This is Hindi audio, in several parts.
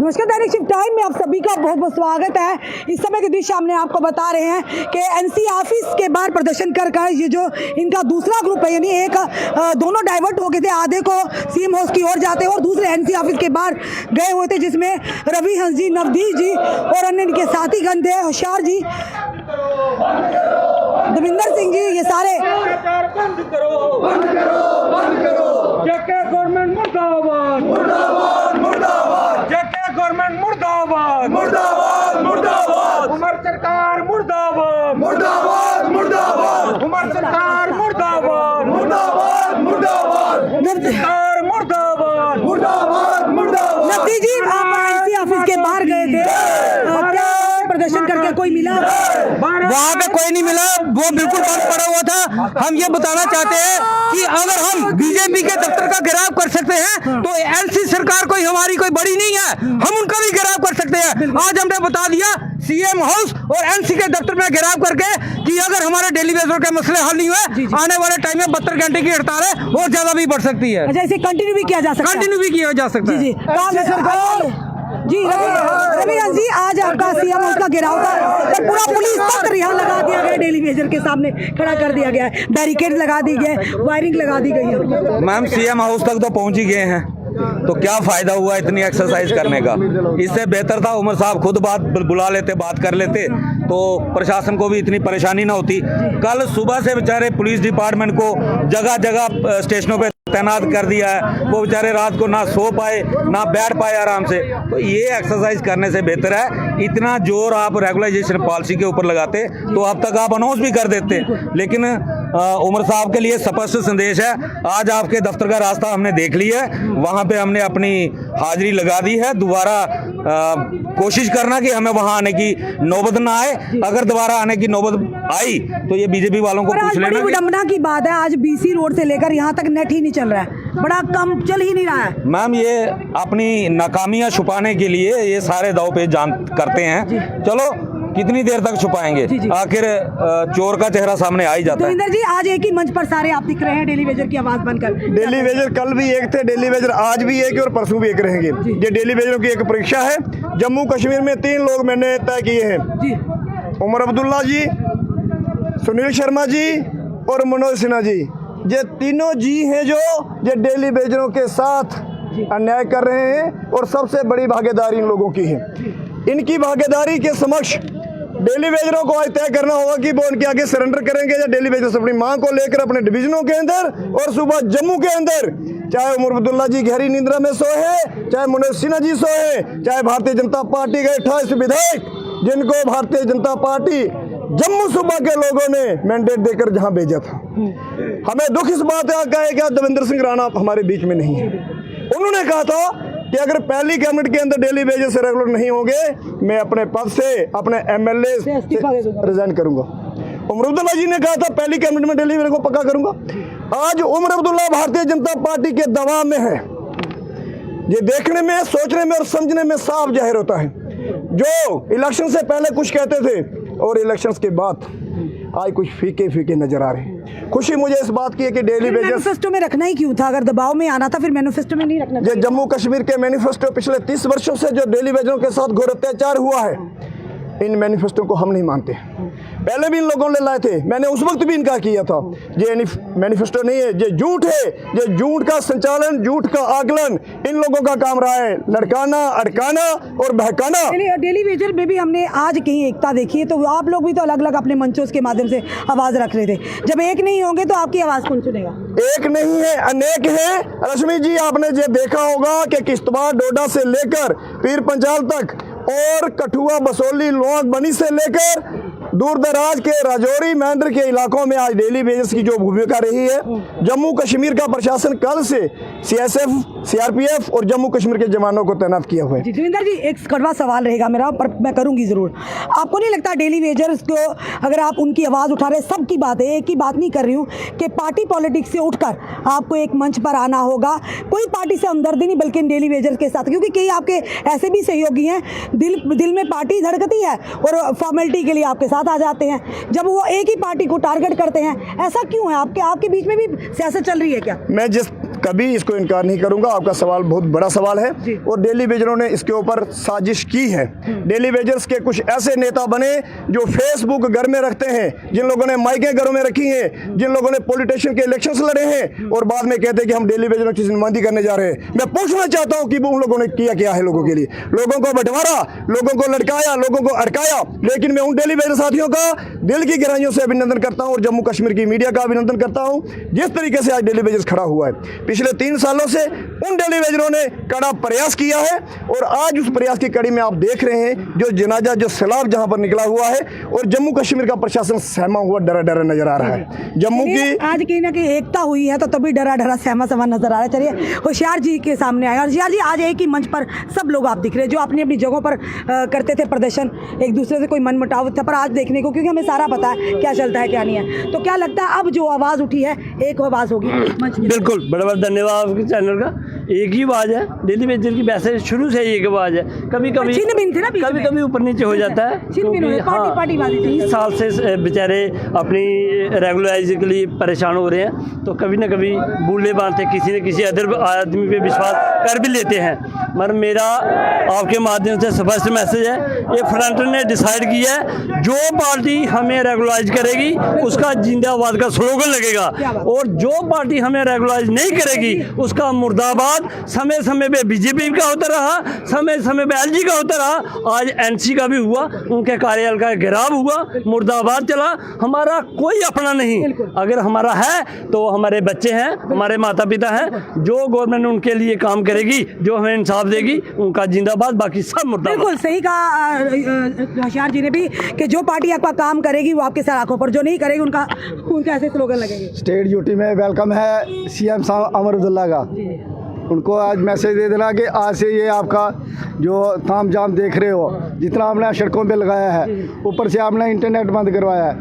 नमस्कार, दैनिक शिफ्ट टाइम में आप सभी का बहुत बहुत स्वागत है। इस समय के दृश्य हमने आपको बता रहे हैं कि एनसी ऑफिस के बाहर प्रदर्शन कर ये जो इनका दूसरा ग्रुप है, यानी एक दोनों डाइवर्ट हो गए थे, आधे को सीएम हाउस की ओर जाते और दूसरे एनसी ऑफिस के बाहर गए हुए थे, जिसमें रवि हंस जी, नवदीप जी और अन्य इनके साथीगण थे, होशियार जी, देविंदर सिंह जी, ये सारे। बंद करो, बंद करो, बंद करो। जेके गवर्नमेंट मुर्दाबाद, मुर्दाबाद, मुर्दाबाद। जेके गवर्नमेंट मुर्दाबाद, मुर्दाबाद, मुर्दाबाद। उमर सरकार मुर्दाबाद, मुर्दाबाद, मुर्दाबाद। उमर सरकार मुर्दाबाद, मुर्दाबाद, मुर्दाबाद। सरकार मुर्दाबाद, मुर्दाबाद, मुर्दाबाद। नवदीप जी, आप एनसी ऑफिस के बाहर गए थे, क्या प्रदर्शन करके कोई मिला? वहाँ पे कोई नहीं मिला, वो बिल्कुल बंद पड़ा हुआ था। हम ये बताना चाहते हैं कि अगर हम बीजेपी के दफ्तर का घेराव कर सकते हैं तो एनसी सरकार कोई हमारी कोई बड़ी नहीं है, हम उनका भी घेराव कर सकते हैं। आज हमने बता दिया सीएम हाउस और एनसी के दफ्तर में घेराव करके कि अगर हमारे डेली बेजर के मसले हल नहीं हुए, आने वाले टाइम में 72 घंटे की हड़ताल है और ज्यादा भी बढ़ सकती है। अच्छा, इसे कंटिन्यू भी किया जा सकता है? कंटिन्यू भी किया जा सकता है। जी जी, रवि हंस जी, आज आपका सीएम हाउस का घेराव था और पूरा पुलिस तक यहाँ लगा दिया गया, डेली वेजर के सामने खड़ा कर दिया गया है, बैरिकेड लगा दी गए, वायरिंग लगा दी गई है। मैम, सीएम हाउस तक तो पहुंच ही गए हैं, तो क्या फायदा हुआ इतनी एक्सरसाइज करने का? इससे बेहतर था उमर साहब खुद बात बुला लेते, बात कर लेते, तो प्रशासन को भी इतनी परेशानी ना होती। कल सुबह से बेचारे पुलिस डिपार्टमेंट को जगह जगह स्टेशनों पे तैनात कर दिया है, वो बेचारे रात को ना सो पाए ना बैठ पाए आराम से। तो ये एक्सरसाइज करने से बेहतर है इतना जोर आप रेगुलाइजेशन पॉलिसी के ऊपर लगाते तो अब तक आप अनाउंस भी कर देते। लेकिन उमर साहब के लिए स्पष्ट संदेश है, आज आपके दफ्तर का रास्ता हमने देख लिया है, वहाँ पे हमने अपनी हाजिरी लगा दी है। दोबारा कोशिश करना कि हमें वहाँ आने की नौबत ना आए, अगर दोबारा आने की नौबत आई तो ये बीजेपी वालों को पूछ लेना। विडंबना की बात है, आज बीसी रोड से लेकर यहाँ तक नेट ही नहीं चल रहा है, बड़ा कम चल ही नहीं रहा है। मैम, ये अपनी नाकामियां छुपाने के लिए ये सारे दाव पे जान करते हैं। चलो कितनी देर तक छुपाएंगे, आखिर चोर का चेहरा सामने आ ही जाता है। देविंदर जी, आज एक ही मंच पर सारे आप दिख रहे हैं डेली वेजर की आवाज बनकर। डेली वेजर कल भी एक थे, डेली वेजर आज भी एक और परसों भी एक रहेंगे। ये डेली वेजरों की एक परीक्षा है। जम्मू कश्मीर में 3 लोग मैंने तय किए हैं, उमर अब्दुल्ला जी, सुनील शर्मा जी और मनोज सिन्हा जी। ये तीनों जी हैं जो ये डेली वेजरों के साथ अन्याय कर रहे हैं और सबसे बड़ी भागीदारी इन लोगों की है। इनकी भागीदारी के समक्ष डेली वेजरों को आज तय करना होगा कि वो उनके आगे सरेंडर करेंगे या डेली वेजर्स अपनी मांग को लेकर अपने डिवीजनों के अंदर और सुबह जम्मू के अंदर, चाहे उमर अब्दुल्ला जी गहरी निंद्रा में सोए, चाहे मनोज सिन्हा जी सोए, चाहे भारतीय जनता पार्टी के 28 विधायक जिनको भारतीय जनता पार्टी जम्मू सूबा के लोगों ने मैंडेट देकर जहां भेजा था। हमें दुख इस बात का है कि देवेंद्र सिंह राणा हमारे बीच में नहीं है। उन्होंने कहा था कि अगर पहली कैबिनेट के अंदर डेली वेजेस से रेगुलर नहीं होंगे, मैं अपने पद से, अपने एमएलए से रिजाइन करूंगा। उमर अब्दुल्ला जी ने कहा था पहली कैबिनेट में डेली वेजर को पक्का करूंगा। आज उमर अब्दुल्ला भारतीय जनता पार्टी के दबाव में है। ये देखने में, सोचने में और समझने में साफ जाहिर होता है, जो इलेक्शन से पहले कुछ कहते थे और इलेक्शंस के बाद आज कुछ फीके फीके नजर आ रहे हैं। खुशी मुझे इस बात की है कि डेली वेजेस मैनिफेस्टो में रखना ही क्यों था? अगर दबाव में आना था फिर मैनिफेस्टो में नहीं रखना था। जम्मू कश्मीर के मैनिफेस्टो पिछले 30 वर्षों से जो डेली वेजरों के साथ घोर अत्याचार हुआ है, इन मैनिफेस्टो को हम नहीं मानते। पहले भी इन लोगों ने लाए थे, मैंने उस वक्त भी इनका किया था। ये मैनिफेस्टो नहीं है, ये झूठ है। ये झूठ का संचालन, झूठ का आकलन इन लोगों का काम रहा है, लड़काना, अड़काना और बहकाना। डेली वेजर में भी हमने आज कहीं एकता देखी है, तो आप लोग भी तो अलग अलग अपने मंचों के माध्यम से आवाज रख रहे थे। जब एक नहीं होंगे तो आपकी आवाज कौन सुनेगा? एक नहीं है, अनेक है। रश्मि जी, आपने ये देखा होगा कि किश्तवाड़, डोडा से लेकर पीर पंजाल तक और कठुआ, बसोली, लोग बनी से लेकर दूर दराज के राजौरी, महेंद्र के इलाकों में आज डेली वेजेस की जो भूमिका रही है, जम्मू कश्मीर का प्रशासन कल से सीएसएफ, सीआरपीएफ और जम्मू कश्मीर के जवानों को तैनात किया हुआ है। देविंदर जी, एक कड़वा सवाल रहेगा मेरा, पर मैं करूंगी जरूर। आपको नहीं लगता डेली वेजर्स को अगर आप उनकी आवाज़ उठा रहे, सबकी बात है, एक ही बात नहीं कर रही हूँ, कि पार्टी पॉलिटिक्स से उठकर आपको एक मंच पर आना होगा, कोई पार्टी से हमदर्दी नहीं बल्कि डेली वेजर्स के साथ, क्योंकि कई आपके ऐसे भी सहयोगी हैं दिल में पार्टी धड़कती है और फॉर्मेलिटी के लिए आपके साथ आ जाते हैं, जब वो एक ही पार्टी को टारगेट करते हैं। ऐसा क्यों है? आपके बीच में भी सियासत चल रही है क्या? मैं जिस कभी इसको इनकार नहीं करूंगा। आपका सवाल बहुत बड़ा सवाल है और डेली वेजरों ने इसके ऊपर साजिश की है। डेली वेजर्स के कुछ ऐसे नेता बने जो फेसबुक घर में रखते हैं, जिन लोगों ने माइकें घरों में रखी हैं, जिन लोगों ने पॉलिटिशियन के इलेक्शंस लड़े हैं और बाद में कहते हैं कि हम डेली वेजरों की नुमाइंदगी करने जा रहे हैं। मैं पूछना चाहता हूं कि उन लोगों ने किया क्या है लोगों के लिए। लोगों को बंटवारा, लोगों को लटकाया, लोगों को अटकाया। लेकिन मैं उन डेली वेजर साथियों का दिल की गहराइयों से अभिनंदन करता हूं और जम्मू कश्मीर की मीडिया का अभिनंदन करता हूं जिस तरीके से आज डेली वेजर्स खड़ा हुआ है। पिछले 3 सालों से उन डेली वेजरों ने कड़ा प्रयास किया है और आज उस प्रयास की कड़ी में आप देख रहे हैं जो जनाजा, जो सैलाब जहां पर निकला हुआ है और जम्मू कश्मीर का प्रशासन सहमा हुआ, डरा डरा नजर आ रहा है। जम्मू की आज कहीं ना कहीं एकता हुई है तो तभी डरा डरा सहमा सहमा नजर आ रहा है। चलिए होशियार जी के सामने आए। होशियार जी, आज एक ही मंच पर सब लोग आप दिख रहे हैं जो अपनी अपनी जगहों पर करते थे प्रदर्शन, एक दूसरे से कोई मनमुटाव था, पर आज देखने को, क्योंकि हमें सारा पता है क्या चलता है क्या नहीं है, तो क्या लगता है अब जो आवाज़ उठी है एक आवाज़ होगी मंच में? बिल्कुल, बड़ा बड़ा धन्यवाद आपके चैनल का। एक ही आवाज़ है डेली वेजर की, वैसे शुरू से ही एक आवाज़ है। कभी कभी कभी कभी ऊपर नीचे हो जाता है, क्योंकि हाँ 30 साल से बेचारे अपनी रेगुलराइज के लिए परेशान हो रहे हैं, तो कभी ना कभी बूढ़े बांधते किसी न किसी अदर आदमी पे विश्वास कर भी लेते हैं। मगर मेरा आपके माध्यम से स्पष्ट मैसेज है, ये फ्रंट ने डिसाइड किया है जो पार्टी हमें रेगुलराइज करेगी उसका जिंदाबाद का स्लोगन लगेगा, और जो पार्टी हमें रेगुलराइज नहीं करेगी उसका मुर्दाबाद। समय समय पे बीजेपी का होता रहा, समय समय पे एलजी का होता रहा, आज एनसी का भी हुआ, उनके कार्यालय का घेराव हुआ, मुर्दाबाद चला। हमारा कोई अपना नहीं, अगर हमारा है तो हमारे बच्चे हैं, हमारे माता पिता हैं, जो गवर्नमेंट उनके लिए काम करेगी, जो हमें इंसाफ देगी, उनका जिंदाबाद, बाकी सब मुर्दाबाद। बिल्कुल सही कहा होशियार जी ने भी कि जो पार्टी आपका काम करेगी वो आपके सर आंखों पर, जो नहीं करेगी उनका ऐसे स्लोगन लगेंगे। स्टेट यूटी में वेलकम है सीएम साहब अमर अब्दुल्ला का। उनको आज मैसेज दे देना कि आज से ये आपका जो ताम जाम देख रहे हो, जितना आपने सड़कों पे लगाया है, ऊपर से आपने इंटरनेट बंद करवाया है,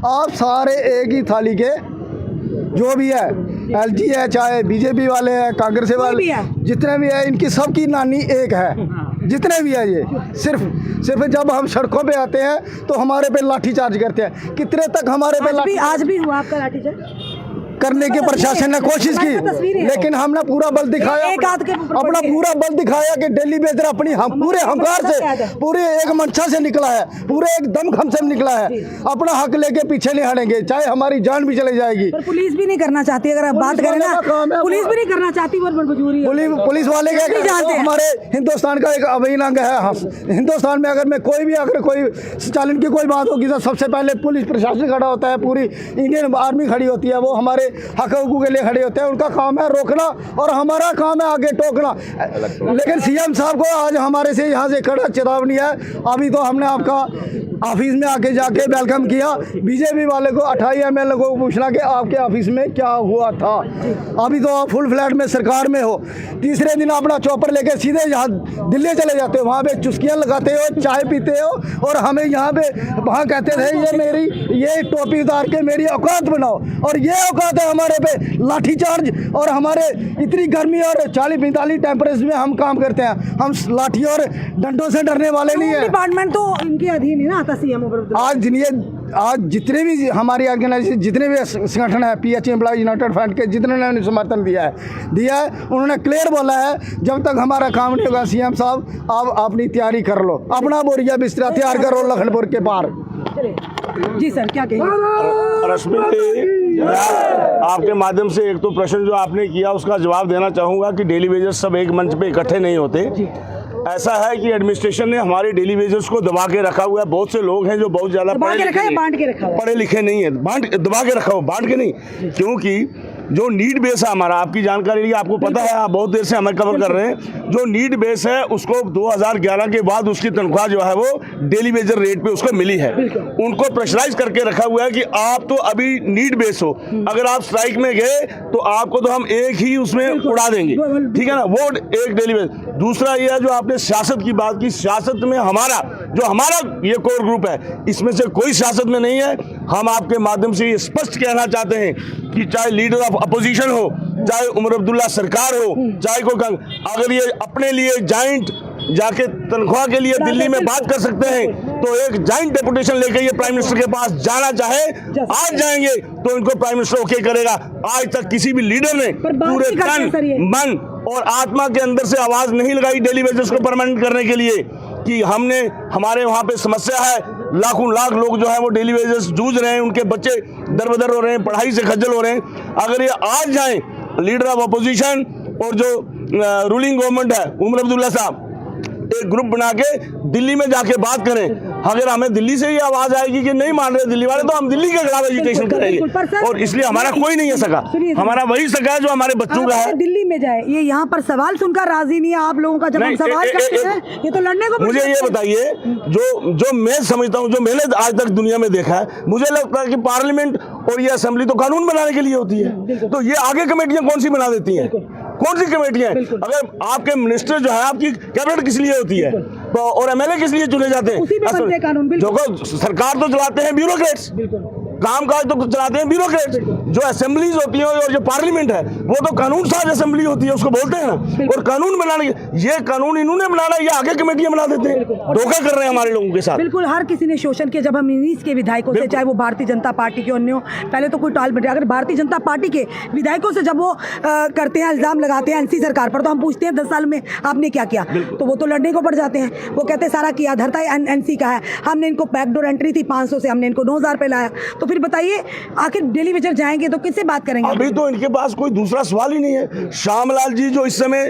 आप सारे एक ही थाली के जो भी है, एलजी है, चाहे बीजेपी वाले हैं, कांग्रेस वाले, जितने भी है, इनकी सबकी नानी एक है। जितने भी है, ये सिर्फ जब हम सड़कों पे आते हैं तो हमारे पे लाठीचार्ज करते हैं। कितने तक हमारे पे आज भी हुआ आपका लाठीचार्ज करने की प्रशासन ने कोशिश की, लेकिन हमने पूरा बल दिखाया, अपना पूरा बल दिखाया कि दिल्ली वेजर अपनी पूरे हंकार से, पूरे एक मंशा से निकला है, पूरे एक दमखम से निकला है। अपना हक लेके पीछे नहीं हटेंगे, चाहे हमारी जान भी चली जाएगी। पर पुलिस भी नहीं करना चाहती, अगर आप बात करें ना, पुलिस भी नहीं करना चाहती, मजबूरी है। पुलिस वाले हमारे हिंदुस्तान का एक अभिन्न अंग है। हिंदुस्तान में अगर कोई संचालन की कोई बात होगी तो सबसे पहले पुलिस प्रशासन खड़ा होता है, पूरी इंडियन आर्मी खड़ी होती है, वो हमारे हक हकूक के लिए खड़े होते हैं। उनका काम है रोकना और हमारा काम है आगे टोकना। लेकिन सीएम साहब को आज हमारे से यहाँ से कड़ा चेतावनी है। अभी तो हमने आपका ऑफिस में आके जाके वेलकम किया, बीजेपी वाले को 28 एमएलए को पूछना कि आपके ऑफिस में क्या हुआ था। अभी तो आप फुल फ्लैट में सरकार में हो, तीसरे दिन अपना चौपर लेके सीधे यहाँ दिल्ली चले जाते हो, वहाँ पे चुस्कियाँ लगाते हो, चाय पीते हो, और हमें यहाँ पे वहाँ कहते थे ये टोपी उतार के मेरी औकात बनाओ, और ये औकात है हमारे पे लाठीचार्ज। और हमारे इतनी गर्मी और 40-45 टेम्परेचर में हम काम करते हैं, हम लाठी और डंडों से डरने वाले नहीं है। डिपार्टमेंट तो इनके अधीन है ना, आज जितने भी हमारी ऑर्गेनाइजेशन, जितने भी संगठन है, पीएच एम्प्लॉयज यूनाइटेड फ्रंट के जितने ने समर्थन दिया है, उन्होंने क्लियर बोला है जब तक हमारा काम नहीं होगा सीएम साहब आप अपनी तैयारी कर लो, अपना बोरिया बिस्तरा तैयार करो लखनपुर के पार। जी सर, क्या कहेंगे? रश्मि, आपके माध्यम से एक तो प्रश्न जो आपने किया उसका जवाब देना चाहूँगा कि डेली वेजर्स सब एक मंच पे इकट्ठे नहीं होते। ऐसा है कि एडमिनिस्ट्रेशन ने हमारे डेली वेजर्स को दबा के रखा हुआ है। बहुत से लोग हैं जो बहुत ज़्यादा पढ़े लिखे नहीं है, दबा के रखा हुआ, बांट के नहीं, क्योंकि जो नीड बेस है हमारा, आपकी जानकारी लिए आपको पता है, आप बहुत देर से हमें कवर कर रहे हैं, जो नीड बेस है उसको 2011 के बाद उसकी तनख्वाह जो है वो डेली वेजर रेट पे उसको मिली है। उनको प्रेशराइज करके रखा हुआ है कि आप तो अभी नीड बेस हो, अगर आप स्ट्राइक में गए तो आपको तो हम एक ही उसमें उड़ा देंगे, ठीक है ना, वो एक डेली बेस। दूसरा ये है जो आपने सियासत की बात की, सियासत में हमारा ये कोर ग्रुप है, इसमें से कोई सियासत में नहीं है। हम आपके माध्यम से ये स्पष्ट कहना चाहते हैं कि चाहे लीडर ऑफ अपोजिशन हो, चाहे उमर अब्दुल्ला सरकार हो, चाहे कोई, अगर ये अपने लिए जाइंट जाके तनख्वाह के लिए दिल्ली में बात कर सकते हैं तो एक जॉइंट डेपुटेशन लेकर ये प्राइम मिनिस्टर के पास जाना चाहे आज जाएंगे तो इनको प्राइम मिनिस्टर ओके करेगा। आज तक किसी भी लीडर ने पूरे तन मन और आत्मा के अंदर से आवाज नहीं लगाई डेली वेजेस को परमानेंट करने के लिए कि हमारे वहाँ पे समस्या है, लाखों लाख लोग जो है वो डेली वेजेस जूझ रहे हैं, उनके बच्चे दरबदर हो रहे हैं, पढ़ाई से खज्जल हो रहे हैं। अगर ये आज जाएं लीडर ऑफ अपोजिशन और जो रूलिंग गवर्नमेंट है उमर अब्दुल्ला साहब एक ग्रुप बना के दिल्ली में जाके बात करें, अगर हमें दिल्ली से ये आवाज आएगी कि नहीं मान रहे दिल्ली वाले तो हम दिल्ली के खिलाफ एजुकेशन करेंगे। और इसलिए हमारा कोई नहीं है सका, हमारा वही सका है जो हमारे बच्चों का है। दिल्ली में जाए, ये यहाँ पर सवाल सुनकर राजी नहीं है आप लोगों का जब हम सवाल करते हैं, ये तो लड़ने को। मुझे ये बताइए, जो मैं समझता हूँ, जो मैंने आज तक दुनिया में देखा है, मुझे लगता है कि पार्लियामेंट और ये असेंबली तो कानून बनाने के लिए होती है, तो ये आगे कमेटियां कौन सी बना देती हैं? कौन सी कमेटियां? अगर आपके मिनिस्टर जो है, आपकी कैबिनेट किस लिए होती है तो और एमएलए किस लिए चुने जाते हैं? कानून जो सरकार तो चलाते हैं ब्यूरोक्रेट्स, काम काज तो चलाते हैं ब्यूरोक्रेट्स। जो असेंबलीज होती है और जो पार्लियामेंट है वो तो कानून साज असेंबली होती है, उसको बोलते हैं ना। और कानून बनाने ये कानून इन्होंने बनाना, ये आगे कमेटियां बना देते हैं, धोखा कर रहे हैं हमारे लोगों के साथ। बिल्कुल, हर किसी ने शोषण किया। जब हम इन्हीं के विधायकों से, चाहे वो भारतीय जनता पार्टी के अन्य हो, पहले तो कोई टाल बैठे, अगर भारतीय जनता पार्टी के विधायकों से जब वो करते हैं, इल्जाम लगाते हैं एनसी सरकार पर, तो हम पूछते हैं 10 साल में आपने क्या किया, तो वो तो लड़ने को पड़ जाते हैं। वो कहते हैं सारा किया, धरता एनसी का है, हमने इनको बैकडोर एंट्री थी 500 से, हमने इनको 9000 पे लाया। तो फिर बताइए आखिर डेली वेजर जाएंगे तो किससे बात करेंगे? अभी तो इनके पास कोई दूसरा सवाल ही नहीं है। श्यामलाल जी जो इस समय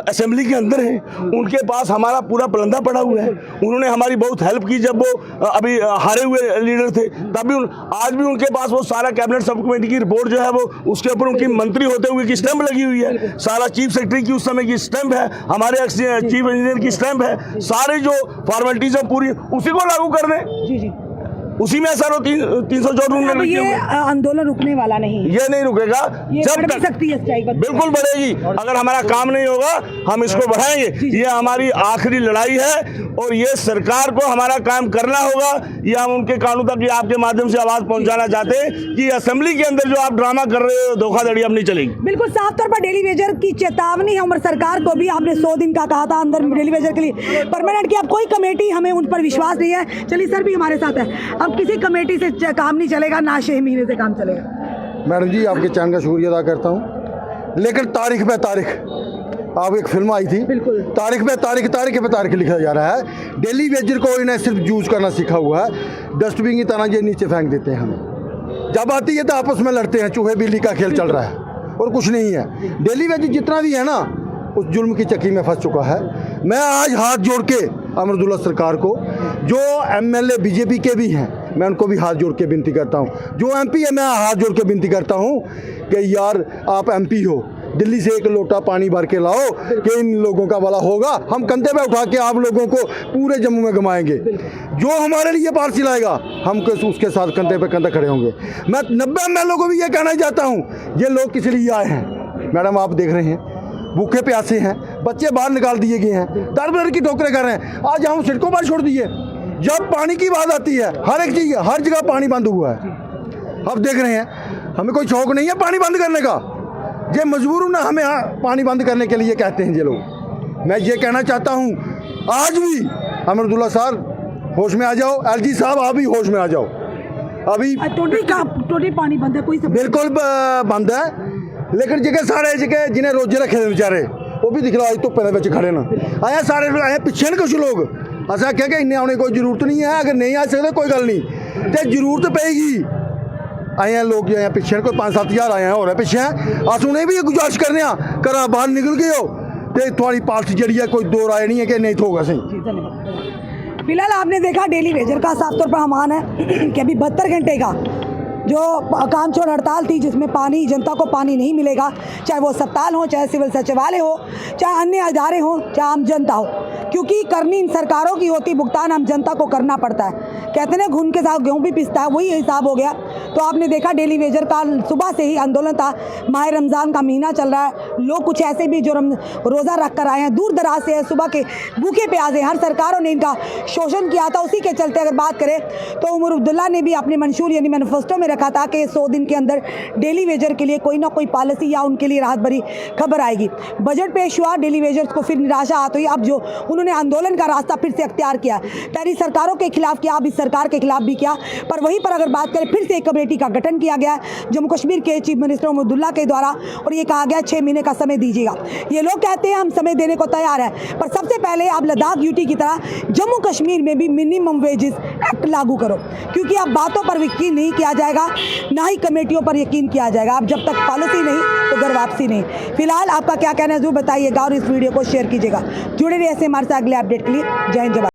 असेंबली के अंदर हैं, उनके पास हमारा पूरा पलंदा पड़ा हुआ है। उन्होंने हमारी बहुत हेल्प की जब वो अभी हारे हुए लीडर थे, तभी आज भी उनके पास वो सारा कैबिनेट सब कमेटी की रिपोर्ट जो है वो उसके ऊपर उनकी मंत्री होते हुए की स्टैंप लगी हुई है, सारा चीफ सेक्रेटरी की उस समय की स्टैंप है, हमारे चीफ इंजीनियर की स्टैंप है, सारे जो फॉर्मेलिटीज है पूरी उसी को लागू कर दें, उसी में सर 304 ये आंदोलन रुकने वाला नहीं, ये नहीं रुकेगा जब तक सकती है स्ट्राइक बिल्कुल बढ़ेगी। अगर हमारा काम नहीं होगा हम इसको बढ़ाएंगे। ये हमारी आखिरी लड़ाई है और ये सरकार को हमारा काम करना होगा। ये हम उनके कानून तक आपके माध्यम से आवाज पहुंचाना चाहते हैं कि असेंबली के अंदर जो आप ड्रामा कर रहे हो, धोखाधड़ी अब नहीं चलेगी। बिल्कुल साफ तौर पर डेली वेजर की चेतावनी है उमर सरकार को भी। आपने 100 दिन का कहा था अंदर डेली वेजर के लिए परमानेंट की, अब कोई कमेटी, हमें उन पर विश्वास नहीं है। चलिए सर भी हमारे साथ है, अब किसी कमेटी से काम नहीं चलेगा, ना 6 महीने से काम चलेगा। मैडम जी आपके चैनल का शुक्रिया अदा करता हूँ, लेकिन तारीख पे तारीख, आप एक फिल्म आई थी, तारीख पे तारीख लिखा जा रहा है। डेली वेजर को इन्हें सिर्फ यूज करना सीखा हुआ है, डस्टबिन की तरह ये नीचे फेंक देते हैं हमें। जब आती है तो आपस में लड़ते हैं, चूहे बिल्ली का खेल चल रहा है और कुछ नहीं है। डेली वेजर जितना भी है ना उस जुल्म की चक्की में फंस चुका है। मैं आज हाथ जोड़ के उमर अब्दुल्ला सरकार को, जो एमएलए बीजेपी के भी हैं, मैं उनको भी हाथ जोड़ के विनती करता हूं, जो एमपी है मैं हाथ जोड़ के विनती करता हूं कि यार आप एमपी हो, दिल्ली से एक लोटा पानी भर के लाओ कि इन लोगों का भला होगा। हम कंधे पे उठा के आप लोगों को पूरे जम्मू में घुमाएंगे। जो हमारे लिए पार्सल लाएगा हम उसके साथ कंधे पे कंधा खड़े होंगे। मैं 90 एमएलए को भी ये कहना चाहता हूँ, ये लोग किस लिए आए हैं? मैडम आप देख रहे हैं भूखे प्यासे हैं, बच्चे बाहर निकाल दिए गए हैं, दर की ठोकरें कर रहे हैं। आज हम सड़कों पर छोड़ दिए। जब पानी की बात आती है हर एक चीज़, हर जगह पानी बंद हुआ है। अब देख रहे हैं, हमें कोई शौक नहीं है पानी बंद करने का, ये मजबूर ना हमें पानी बंद करने के लिए कहते हैं ये लोग। मैं ये कहना चाहता हूँ आज भी उमर अब्दुल्ला साहब होश में आ जाओ, एलजी साहब आप भी होश में आ जाओ। अभी टोटली पानी बंद है, कोई बिल्कुल बंद है, लेकिन जगह सारे जगह जिन्हें रोजे रखे बेचारे वो भी दिख लो आज तो पहले बच्चे खड़े ना आया, सारे आए पीछे कुछ लोग ऐसा कह के इन्हें आने कोई जरूरत नहीं है। अगर नहीं आ सकते कोई गल नहीं, तो जरूरत पेगी। आए हैं लोग जो पिछे कोई 5-7 हज़ार आए हैं और पिछे अस उन्हें भी गुजारिश करने घर बाहर निकल गए हो तो थोड़ी पार्टी जी है, कोई दो राय नहीं है कि नहीं थोगा सही। फिलहाल आपने देखा डेली वेजर का साफ तौर पर अमान है कि अभी 72 घंटे का जो काम छोड़ हड़ताल थी, जिसमें पानी, जनता को पानी नहीं मिलेगा, चाहे वो अस्पताल हो, चाहे सिविल सचिवालय हो, चाहे अन्य इदारे हो, चाहे आम जनता हो, क्योंकि करनी इन सरकारों की होती, भुगतान आम जनता को करना पड़ता है। कहते हैं घुन के साथ गेहूँ भी पिसता है, वही हिसाब हो गया। तो आपने देखा डेली वेजर का सुबह से ही आंदोलन था। माह रमज़ान का महीना चल रहा है, लोग कुछ ऐसे भी जो रोज़ा रख कर आए हैं, दूर दराज से, सुबह के भूखे प्यासे, हर सरकारों ने इनका शोषण किया था। उसी के चलते अगर बात करें तो उमर अब्दुल्ला ने भी अपने मंशूर यानी मैनिफेस्टो में रखा था कि 100 दिन के अंदर डेली वेजर के लिए कोई ना कोई पॉलिसी या उनके लिए राहत भरी खबर आएगी। बजट पेश हुआ, डेली वेजर्स को फिर निराशा आती हुई। अब जो उन्होंने आंदोलन का रास्ता फिर से अख्तियार किया। पहली सरकारों के खिलाफ किया, अब इस सरकार के खिलाफ भी किया। पर वहीं पर अगर बात करें, फिर से एक कमेटी का गठन किया गया जम्मू कश्मीर के चीफ मिनिस्टर उमर अब्दुल्ला के द्वारा, और ये कहा गया 6 महीने का समय दीजिएगा। ये लोग कहते हैं हम समय देने को तैयार है, पर सबसे पहले आप लद्दाख यूटी की तरह जम्मू कश्मीर में भी मिनिमम वेजेस एक्ट लागू करो, क्योंकि अब बातों पर यकीन नहीं किया जाएगा, ना ही कमेटियों पर यकीन किया जाएगा। अब जब तक पॉलिसी नहीं तो घर वापसी नहीं। फिलहाल आपका क्या कहना है जरूर बताइएगा और इस वीडियो को शेयर कीजिएगा। जुड़े रहिए ऐसे हमारे साथ अगले अपडेट के लिए। जय हिंद, जय भारत।